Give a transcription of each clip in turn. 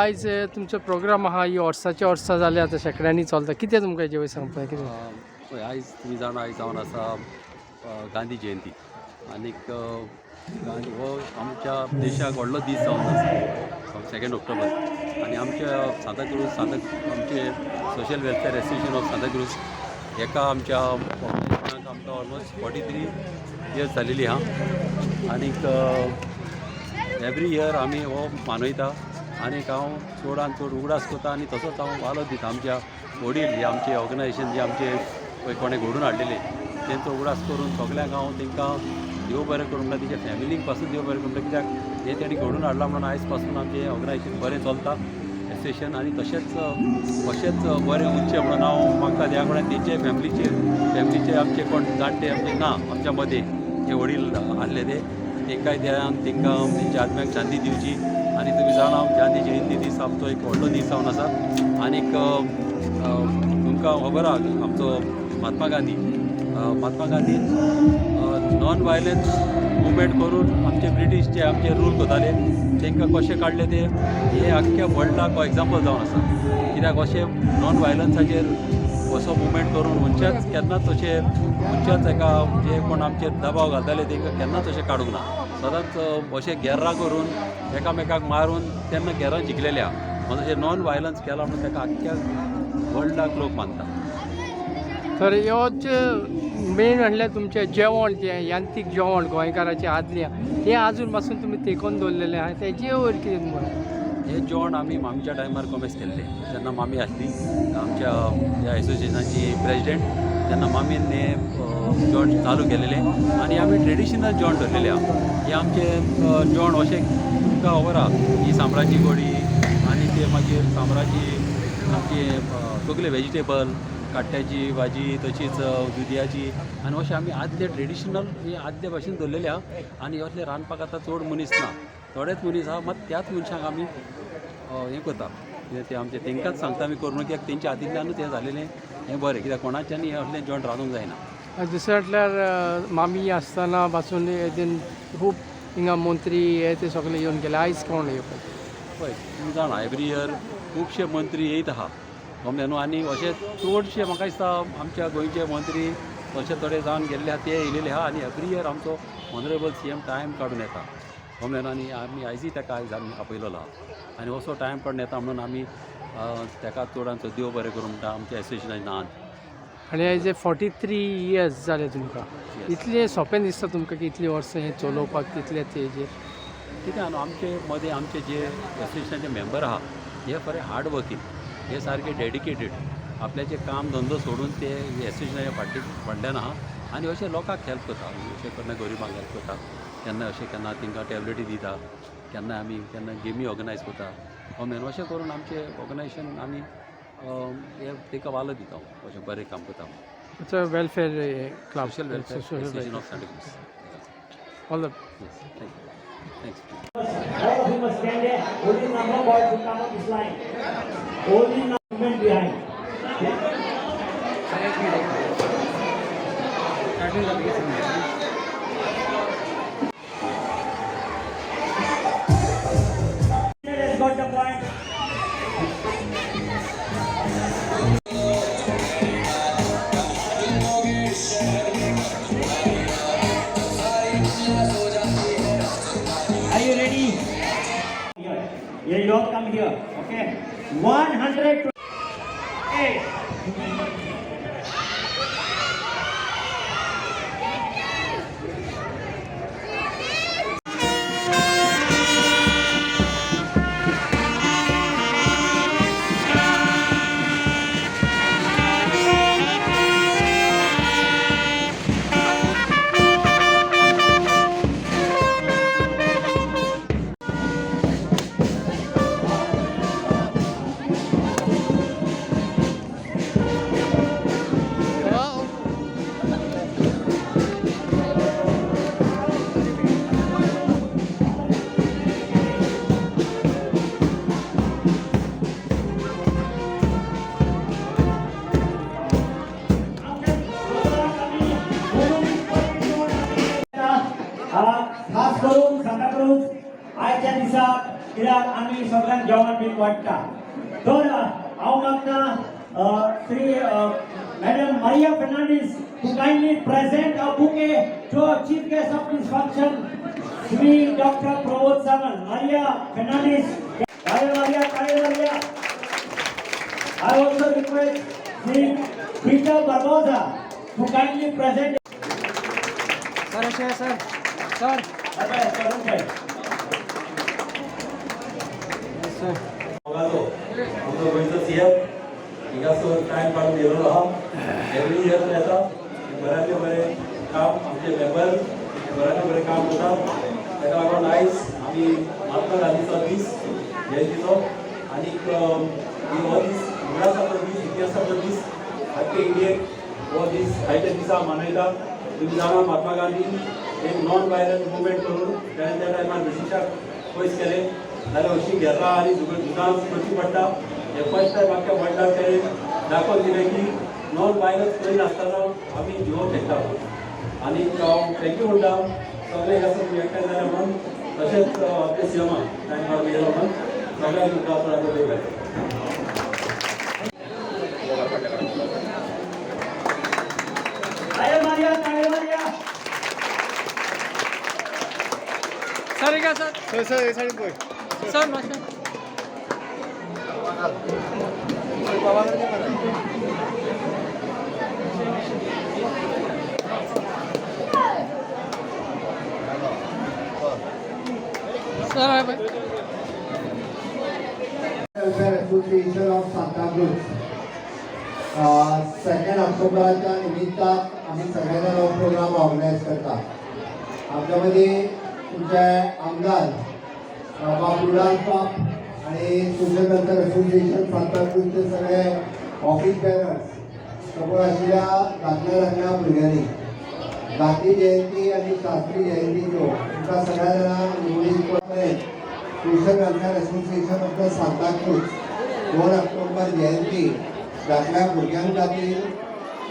आयज तुमचो प्रोग्राम आहा ही वर्साच्या वर्सा जाले आतां शेकड्यांनी चलता कितें तुमकां हेजे वयल्यान सांगपाक कितें पळय आयज तुमी जाणा आयज जावन आसा गांधी जयंती आनीक हो आमच्या देशाक व्हडलो दीस जावन आसा 2 ऑक्टोबर आनी आमच्या सांताक्रूज आमचे social welfare association of Santacruz एका आमच्या ऑर्गनायजेशनाक आमकां ऑलमोस्ट 43 इयर्स जालेली आहा आनीक एवरी इयर आमी हो मानयता आनीक हांव चडांत चड उगडास करता आनी तसोच हांव वालो दिता आमच्या वडील जे आमचे ऑर्गनायजेशन जे आमचे पळय कोणें घडून हाडलेले तेंचो उगडास करून सगल्यांक हांव तांकां देव बरें करूं म्हणटा तेच्या फॅमिलीक पासून देव बरें करूं म्हणटा कित्याक हे तेणी घडून हाडला म्हणून आयज पासून आमचें ऑर्गनायजेशन बरें चलता एसोसिएशन आनी तशेंच अशेंच बरें उरचें म्हणून हांव म्हाका ह्या कडल्यान तेंचे फॅमिलीचे आमचे कोण जाणटे आमचे ना आमच्या मदें जे वडील आहले ते तांकांय देवान तांकां तेंच्या आत्म्याक शांती दिवची आनी तुमी जाणा गांधी जयंती दीस आमचो एक व्हडलो दीस जावन आसा आनीक तुमकां खबर आहा आमचो Mahatma Gandhian non violence movement करून आमचे ब्रिटीश जे आमचे रूल करताले तांकां कशें काडले ते हे आख्ख्या वर्ल्डाक हो एग्जाम्पल जावन आसा कित्याक अशें नॉन वायलन्साचेर असो मुवमेंट करून खंयच्याच केन्नाच अशें खंयच्याच एका जे कोण आमचेर दबाव घालताले तांकां केन्नाच अशें काडूंक ना सदांच अशें गेर्रां करून एकामेकाक मारून तेन्ना गेरां जिखलेले आहा म्हणून अशें नॉन वायलन्स केला म्हणून ताका आख्ख्या वर्ल्डाक लोक मानता तर ह्योच मेन म्हणल्यार तुमचें जेवण जें यांत्रीक जेवण गोंयकाराचें आदलें तें आजून पासून तुमी तेंकोन दवरलेलें आहा तेजे वयर कितें तुमकां हें जेवण आमी मामीच्या टायमार कॉमेस केल्लें जेन्ना मामी आसली आमच्या ह्या एसोसिएशनाची प्रेजिडेंट तेन्ना मामीन हें जेवण चालू केलेलें आनी आमी ट्रेडिशनल जेवण धरलेलें आहा हें आमचें जेवण अशें तुमकां खबर आहा ही सांबराची कडी आनी ते मागीर सांबराची आमचे सगळे वेजिटेबल काट्ट्याची भाजी तशीच दुदयाची आनी अशें आमी आदले ट्रेडिशनल हे आदले भाशेन धरलेले आहा आनी असले रांदपाक आतां चड मनीस ना थोडेच मनीस आहा मात त्याच मनशांक आमी हें करता ते आमचे तांकांच सांगता आमी करून कित्याक तेंच्या हातींतल्यानूच हें जालेलें हें बरें कित्याक कोणाच्यानी असलें जेवण रांदूंक जायना दुसरें म्हटल्यार मामी आसतना पासून हेजेन खूब हिंगा मंत्री हे ते सगळे येवन गेले आयज कोण येवपाक पळय तुमी जाणा एवरी इयर खुबशे मंत्री येयत आहा गमले न्हू आनी अशे चडशे म्हाका दिसता आमच्या गोंयचे मंत्री अशे थोडे जावन गेल्ले आहा ते येयलेले आहा आनी एवरी इयर आमचो ऑनरेबल CM टायम काडून येता गमले न्हू आनी आमी आयजूय ताका आयज आमी आपयलेलो आहा आनी असो टायम काडून येता म्हणून आमी ताका चडांचो देव बरें करूं म्हणटा आमच्या एसोसिएशनाच्या नांवान आनी एज ए 43 इयर्स जाले तुमकां इतलें सोंपें दिसता तुमकां की इतलीं वर्सां हें चलोवपाक तितलें तेजेर कित्याक न्हू आमचे मदें आमचे जे एसोसिएशनाचे मेंबर आहा हे खरें हार्ड वर्कींग हे सारके डेडिकेटेड आपल्याचें काम धंदो सोडून ते एसोसिएशनाच्या फाटल्यान आहा आनी अशें लोकांक हेल्प करता अशें केन्ना गरिबांक हेल्प करता केन्ना अशें केन्ना तांकां टॅबलेटी दिता केन्ना आमी केन्ना गेमी ऑर्गनायज करता मेन अशें करून आमचें ऑर्गनायजेशन आमी हे ताका वालो दिता अशें बरें काम करता welfare club social welfare association of Santacruz all the thanks All of you must stand there. Only number boys will come up this line. Only number behind. Has got the point. 100. खास करून सांताक्रूज आयच्या दिसा कित्याक आमी सगळ्यांक जेवण बीन वाडटा तर हांव मागता Shri madam Maria Fernandes to kindly present a bouquet to chief guest of this function Shri doctor Pramod Sawant. Maria Fernandes, Maria. I also request Sri Peter Barbosa to kindly present. Sir. आमचो गोंयचो सीएम हिंगासर टायम काडून येयलो आहा. एवरी इयर येता, बऱ्यांतले बरें काम आमचे मेंबर बऱ्यांतले बरें काम करता. ताका लागून आयज आमी महात्मा गांधीचो दीस जयंतीचो आनीक हो दीस उगडासाचो दीस, इतिहासाचो दीस आख्खे इंडियेक हो दीस आयच्या दिसा मनयता. तुमी जाणा महात्मा गांधी एक नॉन वायलंट मुवमेंट करून ताणें त्या टायमार ब्रिटिशाक पयस केलें जाल्यार अशीं घेतला आनी झुजान करची पडटा. हे फर्स्ट टायम आख्या वर्ल्डाक ताणें दाखोवन दिलें की नॉन वायलंस करिनासतना आमी जिवोंक शकता. आनीक हांव थँक्यू म्हणटा सगळे आसा तुमी एकठांय जाले म्हणून, तशेंच आपले सीएमान टायम काडून येयलो म्हणून सगळ्यांक तुमकां आपणाचो देव बरें. Sir, ika sir. Sir, boy. Sir, masha. Sir, bye. Welfare Association of Santa Cruz. 2 ऑक्टोबरच्या निमित्ताक आम्ही सगळ्यांना हो प्रोग्राम ऑर्गनायज करता. आमच्यामध्ये तुमचे आमदार बाबूलाल पाप आणि सोशल वेलफेअर असोसिएशन सांता क्रूजचे सगळे ऑफिस बेरर्स समोर आशिल्ल्या धाकल्या भुरग्यांनी गांधी जयंती आणि शास्त्री जयंतीच्यो तुमकां सगळ्या जाणांक निवडीत पर्यंत social welfare association of the Santa Cruz 2 October जयंती धाकल्या भुरग्यां खातीर,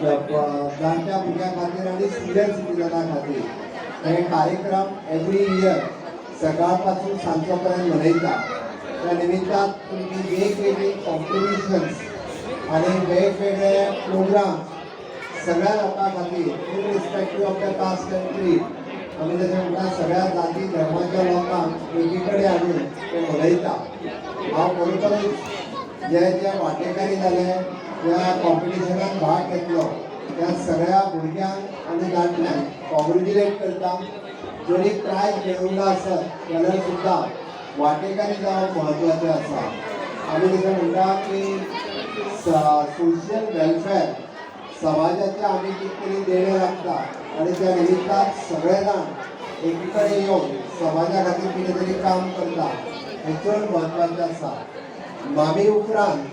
जाणट्या भुरग्यां खातीर आणि सिनियर सिटीजनां खातीर हे कार्यक्रम एवरी इयर सकाळपासून सांजपर्यंत मनयता. त्या निमित्तान तुमची वेगवेगळी कॉम्पिटिशन्स आणि वेगवेगळे प्रोग्राम सगळ्या लोकां खातीर इनरिस्पेक्टीव ऑफ द कास्ट एंड क्रीड आमी जशें म्हणटा सगळ्या जाती धर्माच्या लोकांक एकी कडेन हाडून ते मनयता. हांव खरोखरच जे वांटेकारी जाले त्या कॉम्पिटिशनात भाग घेतलो त्या सगळ्या भुरग्यांक आनी जाणट्यांक कॉंग्रेच्युलेट करता. जरी प्रायज मेळूंक आसत जाल्यार सुद्दां वांटेकारी जावप म्हत्वाचें आसा. आमी जशें म्हणटा की सोशल वेलफेअर समाजाचे आमी कितें तरी देणे लागता आनी त्या निमित्तान सगळे जाण एकी कडेन येवन समाजा खातीर कितें तरी काम करता हें चड म्हत्वाचें आसा. मामी उपरांत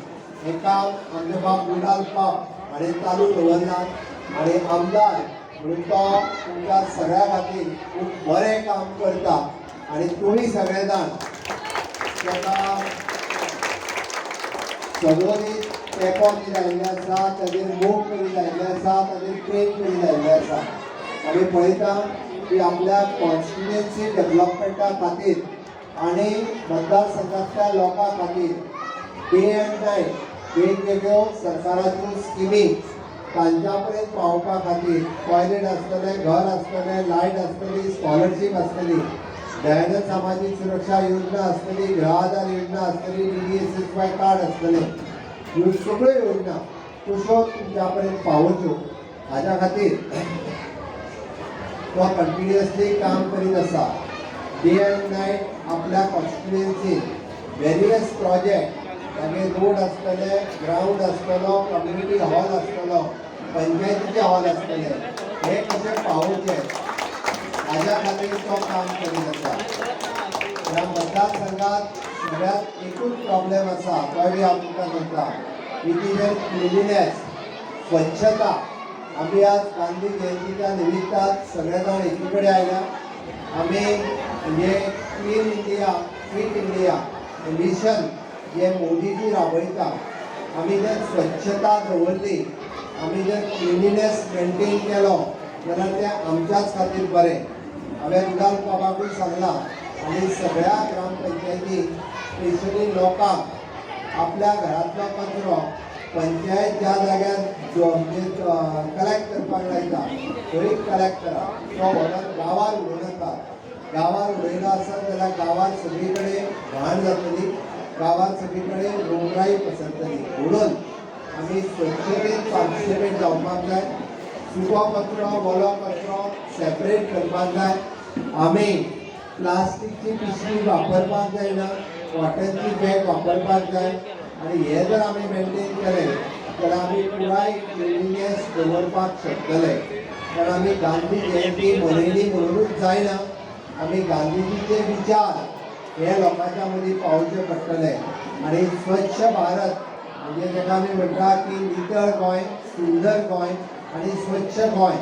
हे काम आमचे बाब गुडाल पाप हाणें चालू दवरलां आनी आमदार म्हणून तो तुमच्या सगळ्या खातीर खूब बरें काम करता आनी तुमी सगळे जाण ताका सगळीं तेंको करीत आयिल्ले आसा, ताजेर मोग करीत आयिल्ले आसा, ताजेर प्रेम करीत आयिल्ले आसा. आमी पळयता की आपल्या कॉन्स्टिट्युएन्सी डेव्हलपमेंटा खातीर आनी मतदारसंघांतल्या लोकां खातीर डे एंड नायट वेगवेगळ्यो सरकाराच्यो स्किमी तांच्या पर्यंत पावोवपा खातीर टॉयलेट आसतलें, घर आसतलें, लायट आसतली, स्कॉलरशीप आसतली, दयानंद सामाजिक सुरक्षा योजना असतली, गृह आधार योजना असतली, DDSSY कार्ड असतले, ह्यो सगळ्यो योजना कश्यो तुमच्या पर्यंत पावच्यो हाच्या खातीर तो कंटिन्युअसली काम करीत आसा. डे अँड नायट आपल्या कॉन्स्टिट्युएन्सीत वेरियस प्रोजेक्ट मागीर रोड आसतले, ग्राउंड आसतलो, कम्युनिटी हॉल आसतलो, पंचायतीचे हॉल आसतले, हे कशे पावोवचे हाच्या खातीर तो काम करीत आसा. ह्या मतदारसंघात सगळ्यात एकूच प्रॉब्लेम आसा तो बी हांव तुमकां सांगता, इट इज क्लिनिनेस, स्वच्छता. आम्ही आज गांधी जयंतीच्या निमित्तान सगळे जाण एकी कडेन आयल्या. आम्ही म्हणजे clean India, fit India mission जे मोदीजी राबयता, आमी जर स्वच्छता दवरली, आमी जर क्लिनिनेस मेंटेन केलो जाल्यार तें आमच्याच खातीर बरें. हांवें रुडाल बाबाकूय सांगलां आनी सगळ्या ग्रामपंचायतीक स्पेशली लोकांक आपल्या घरांतलो कचरो पंचायत ज्या जाग्यार म्हणजे कलेक्ट करपाक लायता थंय कलेक्ट करा. तो व्हरून गांवार उडोव नाका. गांवार उडयलो आसत जाल्यार गांवार सगळी कडेन घाण जातली, गांवार सगळी कडेन रोगराई पसरतली. म्हणून आमी स्वच्छतेत पार्टिसिपेट जावपाक जाय. सुको कचरो वोलो कचरो सेपरेट करपाक जाय. आमी प्लास्टीकची पिशवी वापरपाक जायना, कॉटनची बॅग वापरपाक जाय. आणि हे जर आमी मेंटेन केले तर आमी पुराय क्लिनिनेस दवरपाक शकतले. कारण आमी गांधी जयंती मनयली म्हणूनच जायना, आमी गांधीजीचे विचार हे लोकांच्या मदीं पावोवचे पडटले. आनी स्वच्छ भारत म्हणजे ताका आमी म्हणटा की नितळ गोंय, सुंदर गोंय आनी स्वच्छ गोंय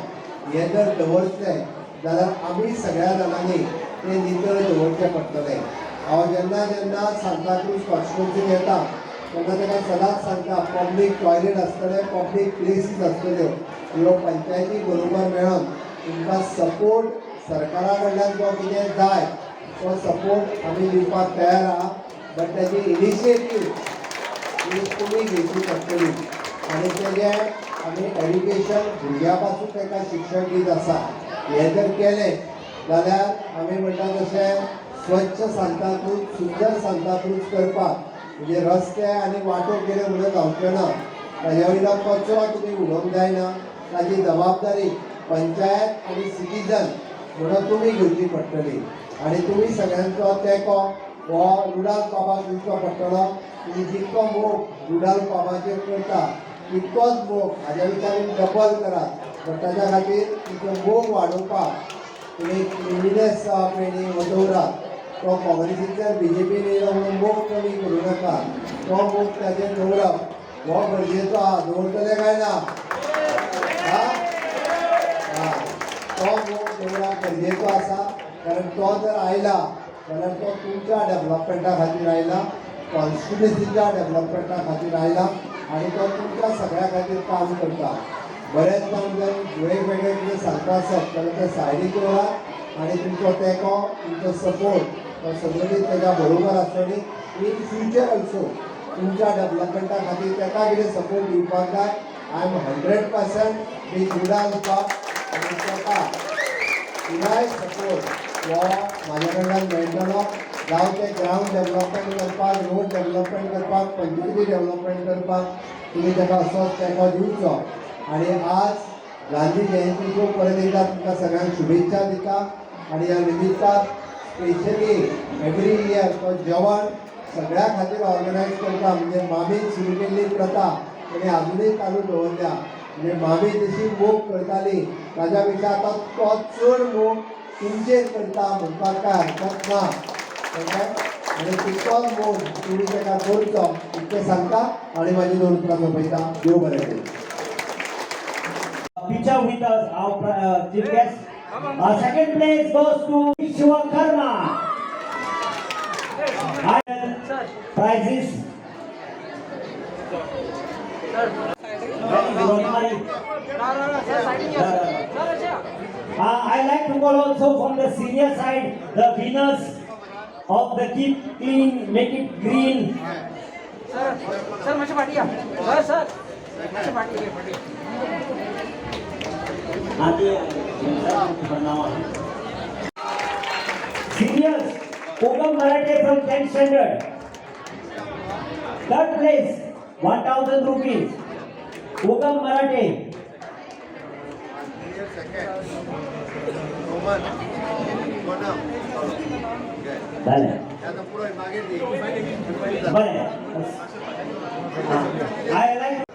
हे जर दवरतले जाल्यार आमी सगळ्या जाणांनी ते नितळ दवरचे पडटले. हांव जेन्ना जेन्ना सांताक्रूज कॉन्स्टिट्युएन्सीक येता तेन्ना ताका सदांच सांगता पब्लीक टॉयलेट आसतले, पब्लीक प्लेसीस आसतल्यो, ह्यो पंचायती बरोबर मेळोन तुमकां सपोर्ट सरकारा कडल्यान जो कितें जाय तो सपोर्ट आमी दिवपाक तयार आहा. बट तेजी इनिशिएटीव ही तुमी घेवची पडटली. आनी तेजें आमी एड्युकेशन भुरग्यां पासून ताका शिक्षण दीत आसा. हें जर केलें जाल्यार आमी म्हणटा तशें स्वच्छ सांताक्रूज, सुंदर सांताक्रूज करपाक म्हणजे रस्ते आनी वाटो कितें म्हणून जावचे ना. ताजे वयलो कचरो तुमी उडोवंक जायना. ताची जबाबदारी पंचायत आनी सिटीजन म्हणून तुमी घेवची पडटली. आनी तुमी सगळ्यांचो तेंको हो रुडाल बाबाक दिवचो पडटलो. तुमी जितको मोग रुडाल बाबाचेर करता तितकोच मोग हाज्या विचारीन डबल करात. बट ताच्या खातीर तुमचो मोग वाडोवपाक तुमी क्लिनिनेस ट्रेनींग दवरात. तो काँग्रेसीचो BJPन येयलो म्हणून मोग कमी करूं नाका. तो मोग ताचेर दवरप हो गरजेचो आहा. दवरतले काय ना? तो मोग दवरप गरजेचो आसा. कारण तो जर आयला जाल्यार तो तुमच्या डेव्हलपमेंटा खातीर आयला, कॉन्स्टिट्युएन्सीच्या डेव्हलपमेंटा खातीर आयला आनी तो तुमच्या सगळ्या खातीर काम करता. बरेच जाण जर वेगवेगळे कितें सांगता आसत जाल्यार ते सायडीक दवरात आनी तुमचो तेंको, तुमचो सपोर्ट तो सगळी तेज्या बरोबर आसतली. इन फ्युचर ऑल्सो तुमच्या डेव्हलपमेंटा खातीर ताका कितें सपोर्ट दिवपाक जाय. आय एम 100% विथ रुडाल बाब आनी ताका पुराय सपोर्ट हो म्हाज्या कडल्यान मेळटलो. जावं ते ग्राउंड डेव्हलपमेंट करपाक, रोड डेव्हलपमेंट करपाक, पंचायती डेव्हलपमेंट करपाक तुमी ताका असोच तेंको दिवचो. आनी आज गांधी जयंतीच्यो परत एकदां तुमकां सगळ्यांक शुभेच्छा दिता. आनी ह्या निमित्तान स्पेशली एवरी इयर तो जेवण सगळ्या खातीर ऑर्गनायज करता. म्हणजे मामीन सुरू केल्ली प्रथा ताणें आजुनूय चालू दवरल्या. म्हणजे मामी जशी मोग करताली ताच्या पेक्षा आतां तो चड मोग तुमचेर करता म्हणपाक काय हरकत ना. आनी तितकोच मोग तुमी ताका करचो इतकें सांगता आनी म्हाजी 2 उतरां सोंपयता. देव बरें करूं. Picture with us, our chief guest. Second place goes to Shivakarma. Prizes. I like to call also from the senior side the winners of the Keep Clean, Make It Green. Sir माझी पाठी या. Sir माझी पाठी या. Senior CS Ugam Marathe from 10th standard. Third place, 1000 rupees. Ugam Marathe. झालं. बरं. I like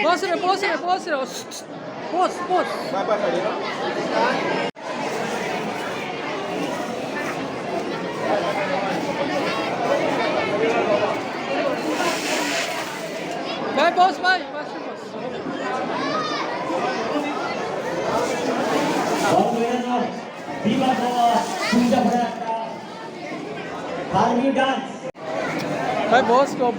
बस रे बस रे बस रे बस बस बाय बॉस बाय बस बस तुमच्या पुढे आता आर्मी डान्स बाय बॉस को